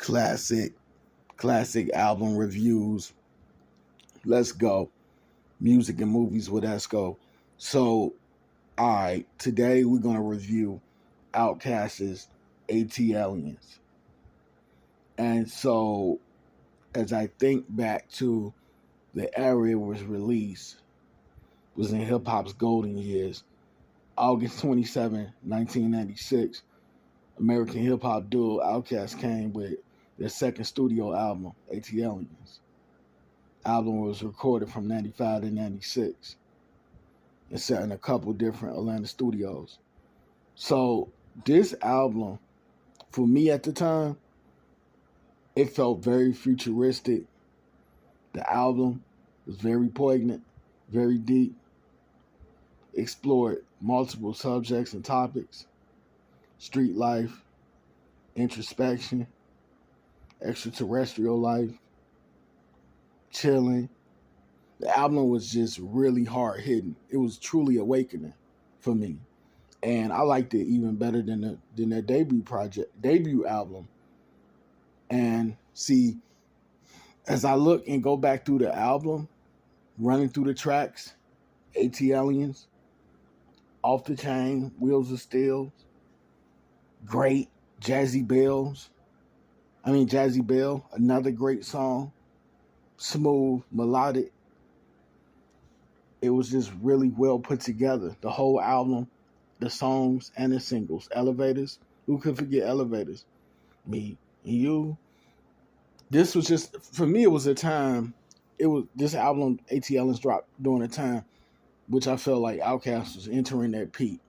classic, classic album reviews. Let's go. Music and movies with Esco. So, all right, today we're going to review OutKast's ATLiens. And so, as I think back to the era it was released, was in hip hop's golden years. August 27, 1996, American hip hop duo OutKast came with their second studio album, ATLiens. Album was recorded from 95 to 96 and set in a couple different Atlanta studios. So this album, for me at the time, it felt very futuristic. The album was very poignant, very deep, explored multiple subjects and topics: street life, introspection, extraterrestrial life, chilling. The album was just really hard hitting. It was truly awakening for me, and I liked it even better than their debut album. And see, as I look and go back through the album, running through the tracks, ATLiens, Off the Chain, Wheels of Steel, great. Jazzy Bell, another great song. Smooth, melodic. It was just really well put together. The whole album, the songs and the singles. Elevators. Who could forget Elevators? Me and you. This was just, for me, it was a time, this album, ATLiens, dropped during a time which I felt like OutKast was entering that peak.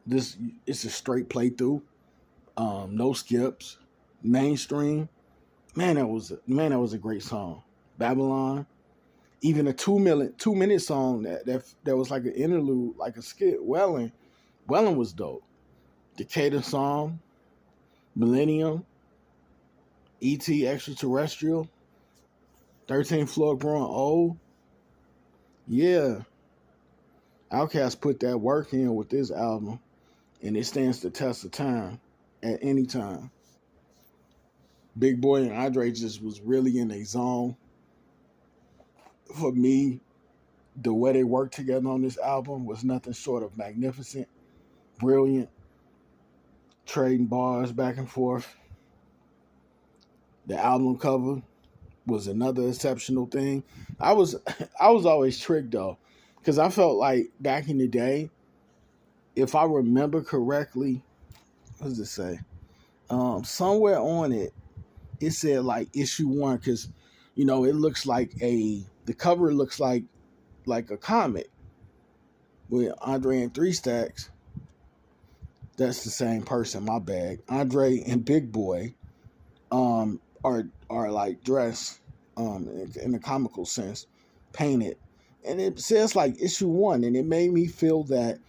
It's a straight playthrough. No skips. Mainstream. Man, that was a great song. Babylon. Even a 2-minute song that was like an interlude, like a skit. Wellin was dope. Decatur song. Millennium. E.T. Extraterrestrial. 13th Floor Growing Old. Yeah. OutKast put that work in with this album, and it stands the test of time at any time. Big Boy and Andre just was really in a zone. For me, the way they worked together on this album was nothing short of magnificent, brilliant, trading bars back and forth. The album cover was another exceptional thing. I was always tricked though, because I felt like back in the day, if I remember correctly, what does it say? Somewhere on it said like issue 1, because it looks like the cover looks like a comic with Andre and Three Stacks. That's the same person, my bad. Andre and Big Boy are like dressed in a comical sense, painted, and it says like issue 1, and it made me feel that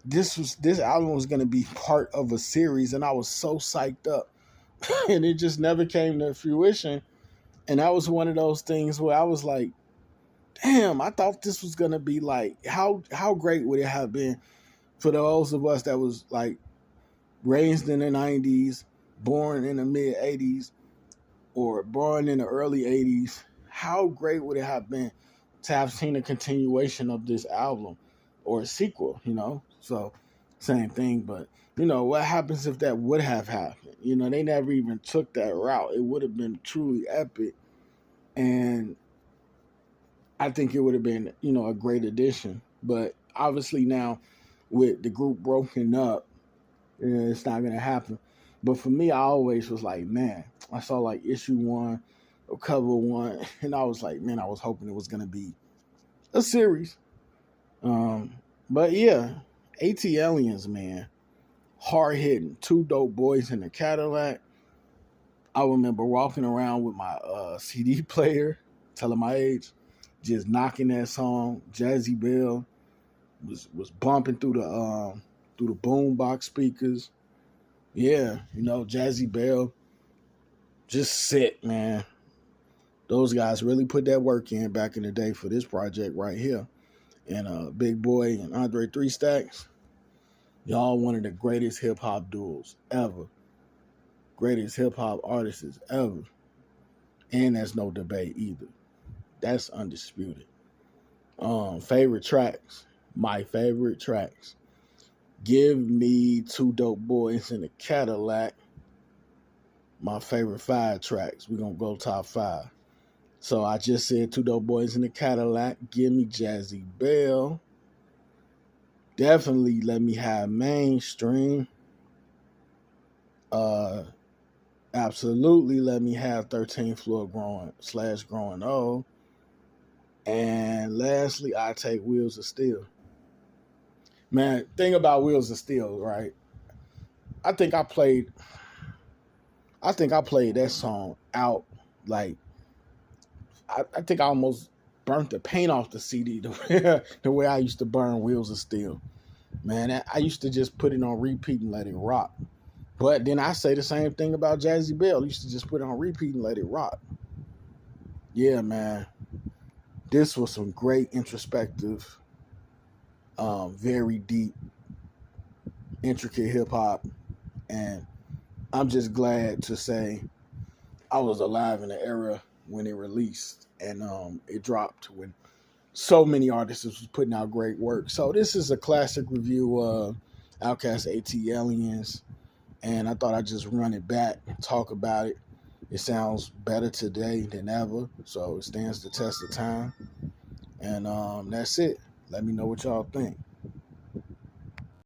this album was going to be part of a series, and I was so psyched up. And it just never came to fruition. And that was one of those things where I was like, damn, I thought this was going to be like, how great would it have been for those of us that was like raised in the 90s, born in the mid 80s, or born in the early 80s. How great would it have been to have seen a continuation of this album or a sequel, So, same thing, but what happens if that would have happened? They never even took that route. It would have been truly epic. And I think it would have been, a great addition. But obviously now, with the group broken up, it's not going to happen. But for me, I always was like, man, I saw like issue 1 or cover 1, and I was like, man, I was hoping it was going to be a series. But yeah, ATLiens, man. Hard hitting, 2 dope boys in a Cadillac. I remember walking around with my CD player, telling my age, just knocking that song. Jazzy Bell was bumping through the boombox speakers. Yeah, Jazzy Bell, just sick, man. Those guys really put that work in back in the day for this project right here. And Big Boy and Andre Three Stacks, y'all one of the greatest hip hop duos ever. greatest hip hop artists ever. And there's no debate either. That's undisputed. Favorite tracks. My favorite tracks. Give me Two Dope Boys in a Cadillac. My favorite 5 tracks. We're going to go top 5. So I just said Two Dope Boys in a Cadillac. Give me Jazzy Bell. Definitely let me have Mainstream. Absolutely let me have 13th Floor Growing Old. And lastly, I take Wheels of Steel. Man, thing about Wheels of Steel, right? I think I played that song out like I think I almost burnt the paint off the CD the way I used to burn Wheels of Steel. Man, I used to just put it on repeat and let it rock. But then I say the same thing about Jazzy Bell. I used to just put it on repeat and let it rock. Yeah, man. This was some great introspective, very deep, intricate hip hop. And I'm just glad to say I was alive in the era when it released and it dropped when so many artists was putting out great work. So this is a classic review of OutKast ATLiens. And I thought I'd just run it back and talk about it. It sounds better today than ever, so it stands the test of time. And that's it. Let me know what y'all think.